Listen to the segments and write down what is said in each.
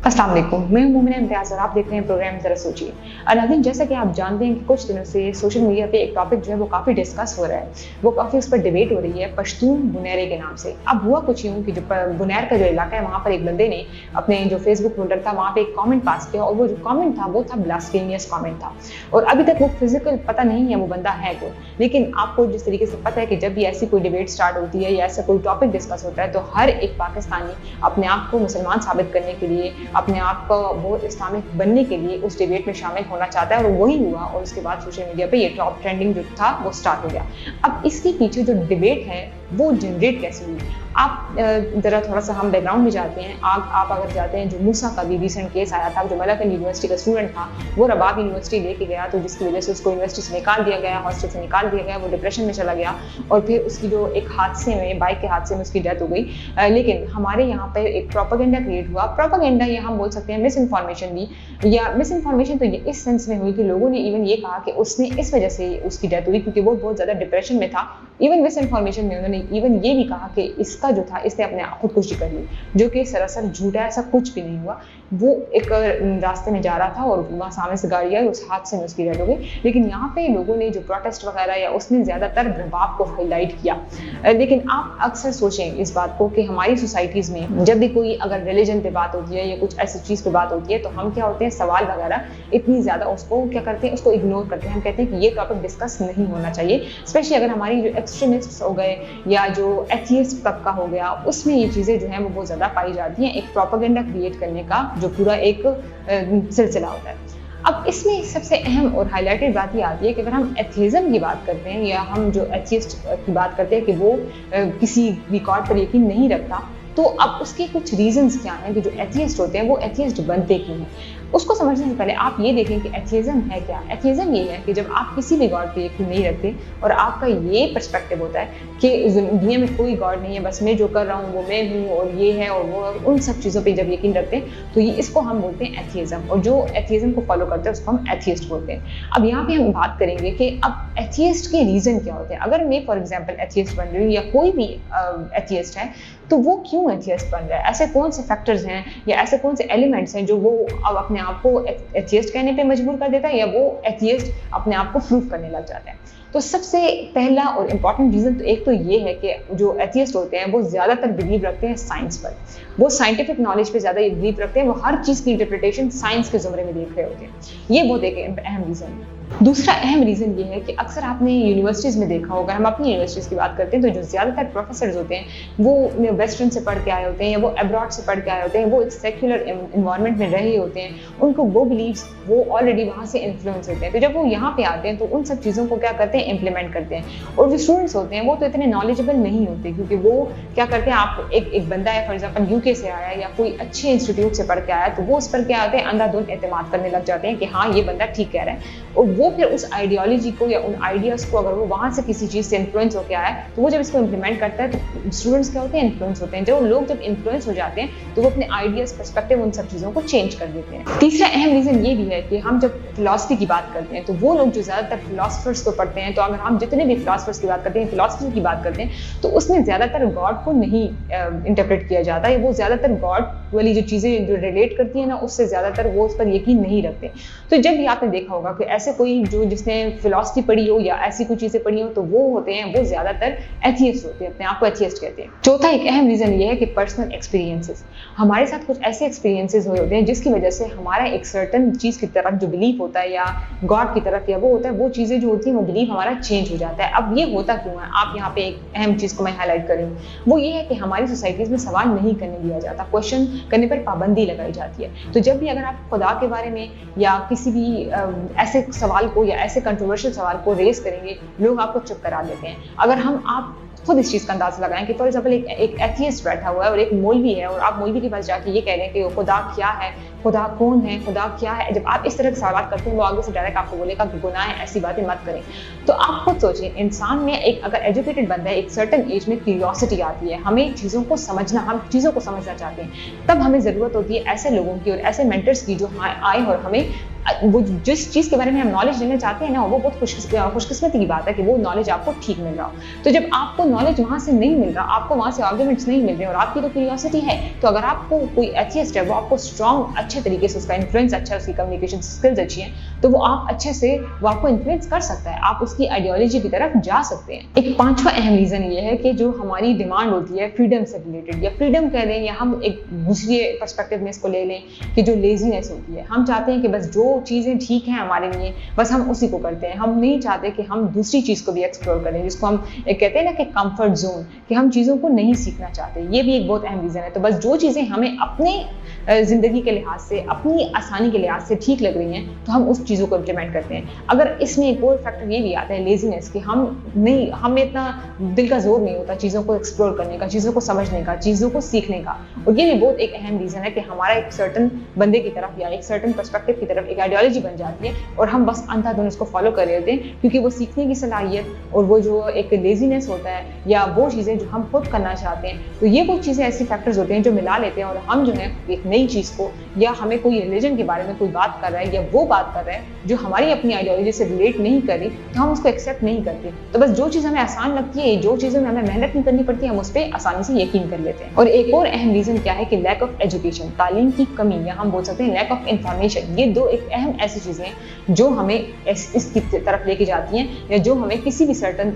अस्सलाम वालेकुम, मैं हूं मोमिना इम्तियाज़ और आप देख रहे हैं प्रोग्राम ज़रा सोचिए। नाज़रीन, जैसा कि आप जानते हैं कि कुछ दिनों से सोशल मीडिया पे एक टॉपिक जो है वो काफ़ी डिस्कस हो रहा है, वो काफ़ी उस पर डिबेट हो रही है पश्तून बुनैरे के नाम से। अब हुआ कुछ यूँ कि जो बुनैर का जो इलाका है वहाँ पर एक बंदे ने अपने जो फेसबुक होल्डर था वहाँ पे एक कमेंट पास किया और वो जो कमेंट था वो था ब्लास्फेमियस कमेंट था। और अभी तक वो फिजिकल पता नहीं है वो बंदा है कौन, लेकिन आपको जिस तरीके से पता है कि जब भी ऐसी कोई डिबेट स्टार्ट होती है या ऐसा कोई टॉपिक डिस्कस होता है तो हर एक पाकिस्तानी अपने आप को मुसलमान साबित करने के लिए, अपने आप को बहुत इस्लामिक बनने के लिए उस डिबेट में शामिल होना चाहता है और वही हुआ। और उसके बाद सोशल मीडिया पे ये टॉप ट्रेंडिंग जो था वो स्टार्ट हो गया। अब इसके पीछे जो डिबेट है वो जनरेट कैसे हुई, आप ज़रा थोड़ा सा हम बैकग्राउंड में जाते हैं। आप अगर जाते हैं, जो मूसा का भी रिसेंट केस आया था, जो मलकन यूनिवर्सिटी का स्टूडेंट था, वो रबाब यूनिवर्सिटी लेके गया तो जिसकी वजह से उसको यूनिवर्सिटी से निकाल दिया गया, हॉस्टल से निकाल दिया गया, वो डिप्रेशन में चला गया और फिर उसकी जो एक हादसे में, बाइक के हादसे में उसकी डेथ हो गई। लेकिन हमारे यहाँ पर एक प्रोपेगेंडा क्रिएट हुआ। प्रोपेगेंडा या हम बोल सकते हैं मिस इन्फॉर्मेशन भी, या मिस इन्फॉर्मेशन तो ये इस सेंस में हुई कि लोगों ने इवन ये कहा कि उसने इस वजह से उसकी डेथ हुई क्योंकि वो बहुत ज़्यादा डिप्रेशन में था। इवन मिस इन्फॉर्मेशन में उन्होंने इवन ये भी कहा कि इसका जो था इसने अपने खुदकुशी कर ली, जो कि सरासर झूठा है, ऐसा कुछ भी नहीं हुआ। वो एक रास्ते में जा रहा था और वहाँ सामने से गाड़ी आई, उस हादसे में उसकी डेथ हो गई। लेकिन यहाँ पे लोगों ने जो प्रोटेस्ट वगैरह या उसने ज़्यादातर रबाब को हाईलाइट किया। लेकिन आप अक्सर सोचें इस बात को कि हमारी सोसाइटीज़ में जब भी कोई अगर रिलीजन पे बात होती है या कुछ ऐसी चीज़ पे बात होती है तो हम क्या होते हैं, सवाल वगैरह इतनी ज़्यादा उसको क्या करते हैं, उसको इग्नोर करते हैं। हम कहते हैं कि ये टॉपिक डिस्कस नहीं होना चाहिए, स्पेशली अगर हमारी जो एक्सट्रीमिस्ट हो गए या जो एथियस्ट तबका हो गया, उसमें ये चीज़ें जो हैं वो बहुत ज़्यादा पाई जाती हैं। एक प्रोपेगेंडा क्रिएट करने का जो पूरा एक सिलसिला होता है। अब इसमें सबसे अहम और हाईलाइटेड बात ये आती है कि अगर हम एथिज्म की बात करते हैं या हम जो एथियस्ट की बात करते हैं कि वो किसी भी गॉड पर यकीन नहीं रखता, तो अब उसके कुछ रीजंस क्या हैं कि जो एथियस्ट होते हैं वो एथियस्ट बनते क्यों हैं। उसको समझने से पहले आप ये देखें कि एथिज्म है क्या। एथिज्म ये है कि जब आप किसी भी गॉड पे यकीन नहीं रखते और आपका ये पर्सपेक्टिव होता है कि दुनिया में कोई गॉड नहीं है, बस मैं जो कर रहा हूँ वो मैं हूँ और ये है और वो, उन सब चीज़ों पे जब यकीन रखते हैं तो ये इसको हम बोलते हैं एथिज्म। और जो एथिज्म को फॉलो करते हैं उसको हम एथियस्ट बोलते हैं। अब यहाँ पे हम बात करेंगे कि अब एथियस्ट के रीज़न क्या होते हैं। अगर मैं फॉर एग्जाम्पल एथियस्ट बन रही हूँ या कोई भी एथियस्ट है तो वो क्यों एथियस्ट बन रहा है, ऐसे कौन से फैक्टर्स हैं या ऐसे कौन से एलिमेंट्स हैं जो वो अब अपने आप को एथियस्ट कहने पे मजबूर कर देता है या वो एथियस्ट अपने आप को प्रूव करने लग जाता है। तो सबसे पहला और इम्पॉर्टेंट रीज़न तो एक तो ये है कि जो एथियस्ट होते हैं वो ज़्यादातर बिलीव रखते हैं साइंस पर, वो साइंटिफिक नॉलेज पे ज़्यादा बिलीव रखते हैं, वो हर चीज़ की इंटरप्रिटेशन साइंस के ज़ुमरे में देख रहे होते हैं। ये बहुत एक अहम रीज़न है। दूसरा अहम रीज़न ये है कि अक्सर आपने यूनिवर्सिटीज़ में देखा होगा, हम अपनी यूनिवर्सिटीज़ की बात करते हैं तो जो ज़्यादातर प्रोफेसर्स होते हैं वो वेस्टर्न से पढ़ के आए होते हैं या वो अब्रॉड से पढ़ के आए होते हैं, वो एक सेक्युलर इन्वायरमेंट में रहे होते हैं, उनको वो बिलीव्स वो ऑलरेडी वहाँ से इन्फ्लुएंस होते हैं। तो जब वो यहाँ पे आते हैं तो उन सब चीज़ों को क्या करते हैं, इम्प्लीमेंट करते हैं। और जो स्टूडेंट्स होते हैं वो तो इतने नॉलेजेबल नहीं होते क्योंकि वो क्या करते हैं, आप एक बंदा है फॉर एग्जाम्पल यूके से आया या कोई अच्छे इंस्टीट्यूट से पढ़ के आया तो वो उस पर क्या होते हैं, अंधाधुंध एतमाद करने लग जाते हैं कि हाँ ये बंदा ठीक कह रहा है। और वो फिर उस आइडियोलॉजी को या उन आइडियाज़ को अगर वो वहाँ से किसी चीज़ से इन्फ्लुएंस होकर आया है तो वो जब इसको इम्प्लीमेंट करता है तो स्टूडेंट्स क्या होते हैं, इन्फ्लुएंस होते हैं। जब लोग जब इन्फ्लुएंस हो जाते हैं तो वो अपने आइडियाज़, पर्सपेक्टिव, उन सब चीज़ों को चेंज कर देते हैं। तीसरा अहम रीज़न ये भी है कि हम जब फिलॉसफी की बात करते हैं तो वो लोग जो ज़्यादातर फिलॉसफर्स को पढ़ते हैं, तो अगर हम जितने भी फिलॉसफर्स की बात करते हैं, फिलॉसफी की बात करते हैं तो उसमें ज़्यादातर गॉड को नहीं इंटरप्रेट किया जाता है। वो ज़्यादातर गॉड वाली जो चीज़ें जो रिलेट करती है ना उससे ज़्यादातर वो उस पर यकीन नहीं रखते। तो जब भी आपने देखा होगा कि ऐसे कोई जो जिसने फिलॉसफी पढ़ी हो या ऐसी कोई चीज़ें पढ़ी हो तो वो होते हैं, वो ज़्यादातर एथियस्ट होते हैं, अपने आप को एथियस्ट कहते हैं। चौथा एक अहम रीज़न ये है कि पर्सनल एक्सपीरियंसेस, हमारे साथ कुछ ऐसे एक्सपीरियंसेस हुए होते हैं जिसकी वजह से हमारा एक सर्टन चीज़ की तरफ जो बिलीफ होता है या गॉड की तरफ या वो होता है, वो चीज़ें जो होती हैं वो बिलीफ हमारा चेंज हो जाता है। अब ये होता क्यों है, आप यहाँ पे एक अहम चीज़ को मैं हाईलाइट करूँ, वो ये है कि हमारी सोसाइटीज़ में सवाल नहीं करने दिया जाता, क्वेश्चन करने पर पाबंदी लगाई जाती है। तो जब भी अगर आप खुदा के बारे में या किसी भी ऐसे सवाल को या ऐसे कंट्रोवर्शियल सवाल को रेस करेंगे, लोग आपको चुप करा देते हैं। अगर आप खुद इस चीज़ का अंदाज़ा लगाएं कि फॉर एग्जाम्पल एक एथियस्ट बैठा हुआ है और एक मौलवी है और आप मौलवी के पास जाके ये कह रहे हैं कि खुदा क्या है, खुदा कौन है, खुदा क्या है, जब आप इस तरह के सवाल करते हैं वो आगे से डायरेक्ट आपको बोलेगा कि गुनाह है, ऐसी बातें मत करें। तो आप खुद सोचें, इंसान में एक अगर एजुकेटेड बंदा है, एक सर्टन एज में क्यूरियोसिटी आती है, हमें चीज़ों को समझना, हम चीज़ों को समझना चाहते हैं, तब हमें ज़रूरत होती है ऐसे लोगों की और ऐसे मेंटर्स की जो आए और हमें वो जिस चीज़ के बारे में हम नॉलेज लेना चाहते हैं ना, वो बहुत खुशकिस्मती की बात है कि वो नॉलेज आपको ठीक मिल रहा हो। तो जब आपको नॉलेज वहाँ से नहीं मिल रहा, आपको वहाँ से आर्ग्यूमेंट्स नहीं मिल रहे और आपकी तो क्यूरियोसिटी है, तो अगर आपको कोई एथियस्ट है, वो आपको स्ट्रॉन्ग अच्छे तरीके से, उसका इन्फ्लुएंस अच्छा है, उसकी कम्युनिकेशन स्किल्स अच्छी हैं, तो वो आप अच्छे से वो आपको इन्फ्लुएंस कर सकता है, आप उसकी आइडियोलॉजी की तरफ जा सकते हैं। एक पांचवा अहम रीज़न ये है कि जो हमारी डिमांड होती है फ्रीडम से रिलेटेड, या फ्रीडम कह लें, या हम एक दूसरे पर्सपेक्टिव में इसको ले लें कि जो लेजीनेस होती है, हम चाहते हैं कि बस जो चीज़ें ठीक हैं हमारे लिए बस हम उसी को करते हैं, हम नहीं चाहते कि हम दूसरी चीज़ को भी एक्सप्लोर करें, जिसको हम एक कहते हैं ना कि कंफर्ट जोन, कि हम चीज़ों को नहीं सीखना चाहते। ये भी एक बहुत अहम रीज़न है। तो बस जो चीज़ें हमें अपने ज़िंदगी के लिहाज से, अपनी आसानी के लिहाज से ठीक लग रही हैं, तो हम उस चीज़ों को इम्प्लीमेंट करते हैं। अगर इसमें एक और फैक्टर ये भी आता है लेजीनेस, कि हमें इतना दिल का जोर नहीं होता चीज़ों को एक्सप्लोर करने का, चीज़ों को समझने का, चीज़ों को सीखने का। और ये भी बहुत एक अहम रीज़न है कि हमारा एक सर्टन बंदे की तरफ या एक सर्टन पर्सपेक्टिव की तरफ एक आइडियोलॉजी बन जाती है और हम बस अंधाधुन उसको फॉलो कर रहे होते हैं, क्योंकि वो सीखने की सलाहियत और वो जो एक लेजीनेस होता है या वो चीज़ें जो हम खुद करना चाहते हैं, तो ये वो चीज़ें ऐसी फैक्टर्स होते हैं जो मिला लेते हैं और हम जो है एक नई चीज़ को, या हमें कोई रिलीजन के बारे में कोई बात कर रहा है या वो बात कर रहा है जो हमारी अपनी आइडियोलॉजी से रिलेट नहीं करी, तो हम उसको एक्सेप्ट नहीं करते। तो बस जो चीज़ हमें आसान लगती है, जो चीज़ें हमें मेहनत नहीं करनी पड़ती, हम उस पर आसानी से यकीन कर लेते हैं। और एक और अहम रीज़न क्या है कि लैक ऑफ एजुकेशन, तालीम की कमी, या हम बोल सकते हैं लैक ऑफ इन्फॉर्मेशन। ये दो एक अहम ऐसी चीज़ें हैं जो हमें इसकी तरफ लेके जाती हैं, या जो हमें किसी भी सर्टन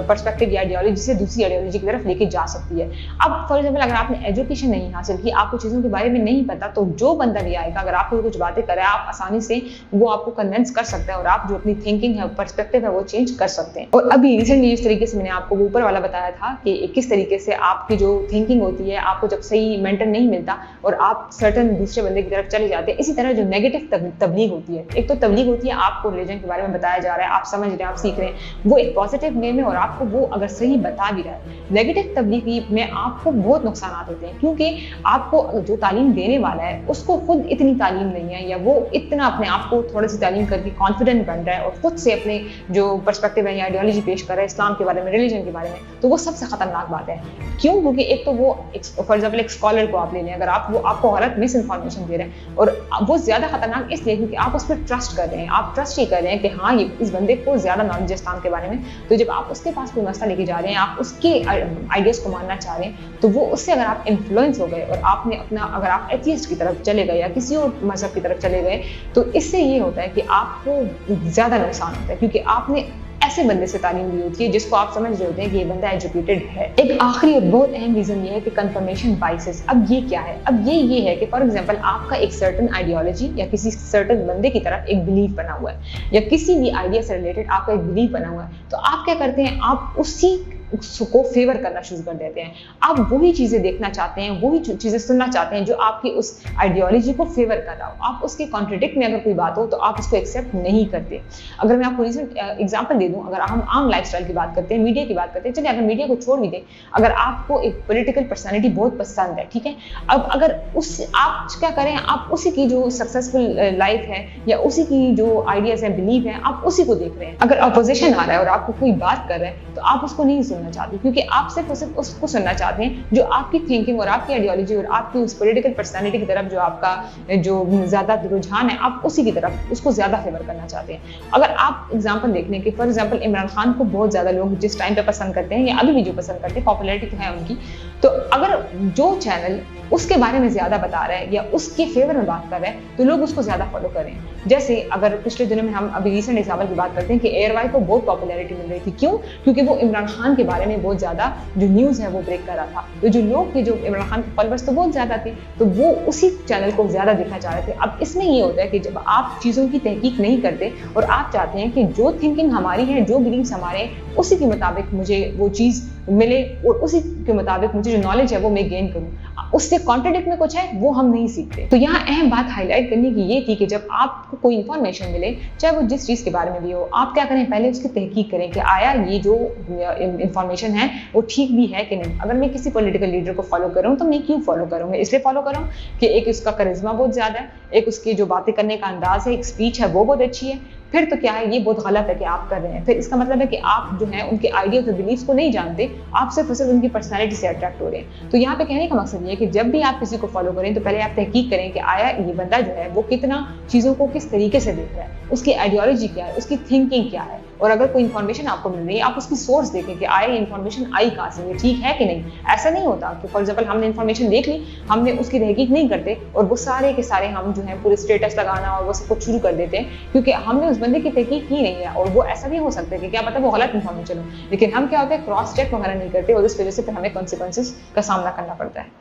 पर्सपेक्टिव या आइडियोलॉजी से दूसरी आइडियोलॉजी की तरफ लेके जा सकती है। अब फॉर एग्जाम्पल अगर आपने एजुकेशन नहीं हासिल की, आपको चीज़ों के बारे में नहीं पता, तो जो बंदा भी आएगा अगर आपको कुछ बातें करे, आप आसानी से वो आपको कन्विंस कर सकते हैं और आप जो अपनी थिंकिंग है, पर्सपेक्टिव है, वो चेंज कर सकते हैं। और अभी रिसेंटली जिस तरीके से मैंने आपको वो ऊपर वाला बताया था कि किस तरीके से आपकी जो थिंकिंग होती है, आपको जब सही मेंटर नहीं मिलता और आप सर्टन दूसरे बंदे की तरफ चले जाते हैं, इसी तरह जो नेगेटिव तबलीग होती है, एक तो तबलीग होती है आपको रिलीजन के बारे में बताया जा रहा है, आप समझ रहे हैं, आप सीख रहे हैं, वो एक पॉजिटिव वे में और आपको वो अगर सही बता भी रहा है। नेगेटिव तबलीग में आपको बहुत नुकसान होते हैं, क्योंकि आपको जो तालीम देने वाला है उसको खुद इतनी तालीम नहीं है, या वो इतना अपने आप को थोड़ी सी तालीम करके कॉन्फिडेंट बन रहा है और खुद से अपने जो पर्सपेक्टिव है या आइडियोलॉजी पेश कर रहा है इस्लाम के बारे में, रिलीजन के बारे में, तो वो सबसे खतरनाक बात है। क्यों? क्योंकि एक तो वो फॉर एग्जाम्पल एक स्कॉलर को आप ले लें, अगर वो आपको गलत मिस इन्फॉर्मेशन दे रहे हैं, और वो ज़्यादा खतरनाक इसलिए क्योंकि आप उस पर ट्रस्ट कर रहे हैं, आप ट्रस्ट ही कर रहे हैं कि हाँ ये इस बंदे को ज़्यादा नॉलेज है इस्लाम के बारे में, तो जब आप उसके पास कोई मसला लेके जा रहे हैं, आप उसके आइडियाज़ को मानना चाह रहे हैं, तो वो उससे अगर आप इन्फ्लुएंस हो गए और आपने अपना, अगर आप एथियस्ट की तरफ चले गए या किसी और मजहब की तरफ चले गए, तो इससे ये होता है कि आपको ज़्यादा नुकसान होता है, क्योंकि आपने ऐसे बंदे से तालीम ली होती है जिसको आप समझ रहे होते हैं कि ये बंदा एजुकेटेड है। एक आखिरी और बहुत अहम रीजन ये है कि कंफर्मेशन बाइसेस। अब ये क्या है? अब ये है कि फॉर एग्जांपल आपका एक सर्टन आइडियोलॉजी या किसी सर्टन बंदे की तरफ एक बिलीफ बना हुआ है, या किसी भी आइडिया से रिलेटेड आपका एक बिलीफ बना हुआ है, तो आप क्या करते हैं, आप उसी को फेवर करना शुरू कर देते हैं। आप वही चीज़ें देखना चाहते हैं, वही चीज़ें सुनना चाहते हैं जो आपकी उस आइडियोलॉजी को फेवर कर रहा हो। आप उसके कॉन्ट्रडिक्ट में अगर कोई बात हो तो आप उसको एक्सेप्ट नहीं करते। अगर मैं आपको रिसेंट एग्जांपल दे दूं, अगर हम आम लाइफस्टाइल की बात करते हैं, मीडिया की बात करते हैं, चलिए अगर मीडिया को छोड़ भी दें, अगर आपको एक पॉलिटिकल पर्सनैलिटी बहुत पसंद है, ठीक है, अब अगर आप क्या करें, आप उसी की जो सक्सेसफुल लाइफ है या उसी की जो आइडियाज है, बिलीव है, आप उसी को देख रहे हैं। अगर अपोजिशन आ रहा है और आपको कोई बात कर रहा है तो आप उसको नहीं सुनना चाहते, क्योंकि आप सिर्फ उसको सुनना चाहते हैं जो आपकी थिंकिंग और आपकी आइडियोलॉजी और आपकी उस पॉलिटिकल पर्सनैलिटी की तरफ जो आपका जो ज्यादा रुझान है, आप उसी की तरफ उसको ज्यादा फेवर करना चाहते हैं। अगर आप एग्जांपल देख लें कि फॉर एग्जांपल इमरान खान को बहुत ज्यादा लोग जिस टाइम पे पसंद करते हैं या अभी भी जो पसंद करते हैं, पॉपुलैरिटी तो है उनकी, तो अगर जो चैनल उसके बारे में ज्यादा बता रहा है या उसके फेवर में बात कर रहा है तो लोग उसको ज्यादा फॉलो करें। जैसे अगर पिछले दिनों में हम अभी रिसेंट एग्जाम्पल की बात करते हैं कि एयरवाई को बहुत पॉपुलैरिटी मिल रही थी, क्यों? क्योंकि वो इमरान खान के बारे में बहुत ज्यादा जो न्यूज़ है वो ब्रेक कर रहा था, तो जो लोग थे, जो इमरान खान के फॉलोअर्स तो बहुत ज्यादा थे, तो वो उसी चैनल को ज्यादा देखना चाह रहे थे। अब इसमें ये होता है कि जब आप चीज़ों की तहकीक नहीं करते और आप चाहते हैं कि जो थिंकिंग हमारी है, जो बिलीव्स हमारे हैं, उसी के मुताबिक मुझे वो चीज़ मिले और उसी के मुताबिक मुझे जो नॉलेज है वो मैं गेन करूँ, उससे कॉन्ट्रडिक्ट में कुछ है वो हम नहीं सीखते। तो यहाँ अहम बात हाईलाइट करने की ये थी कि जब आपको कोई इन्फॉर्मेशन मिले, चाहे वो जिस चीज़ के बारे में भी हो, आप क्या करें, पहले उसकी तहकीक करें कि आया ये जो इन्फॉर्मेशन है वो ठीक भी है कि नहीं। अगर मैं किसी पॉलिटिकल लीडर को फॉलो कर रहा हूँ तो मैं क्यों फॉलो करूँगा? इसलिए फॉलो कर रहा हूँ कि एक उसका करिश्मा बहुत ज़्यादा है, एक उसकी जो बातें करने का अंदाज है, एक स्पीच है वो बहुत अच्छी है, پھر تو کیا ہے یہ بہت غلط ہے کہ آپ کر رہے ہیں. پھر اس کا مطلب ہے کہ آپ جو ہے ان کے آئیڈیاز اور بلیفس کو نہیں جانتے, آپ صرف اور صرف ان کی پرسنالٹی سے اٹریکٹ ہو رہے ہیں. تو یہاں پہ کہنے کا مقصد یہ ہے کہ جب بھی آپ کسی کو فالو کریں تو پہلے آپ تحقیق کریں کہ آیا یہ بندہ جو ہے وہ کتنا چیزوں کو کس طریقے سے دیکھ رہا ہے, اس کی آئیڈیالوجی کیا ہے, اس کی تھنکنگ کیا ہے, اور اگر کوئی انفارمیشن آپ کو مل رہی ہے آپ اس کی سورس دیکھیں کہ آیا یہ انفارمیشن آئی کہاں سے, یہ ٹھیک ہے کہ نہیں. ایسا نہیں ہوتا کہ فار ایگزامپل ہم نے انفارمیشن دیکھ لی, ہم نے اس کی تحقیق نہیں کرتے اور وہ سارے کے سارے ہم جو ہے پورے اسٹیٹس لگانا اور وہ سب کچھ شروع کر دیتے ہیں کیونکہ ہم نے اس بندے کی تحقیق کی نہیں ہے. اور وہ ایسا بھی ہو سکتا ہے کہ کیا پتہ وہ غلط انفارمیشن ہو, لیکن ہم کیا ہوتا ہے کراس چیک وغیرہ نہیں کرتے اور اس وجہ سے پھر ہمیں کانسیکوینسز کا سامنا کرنا پڑتا ہے.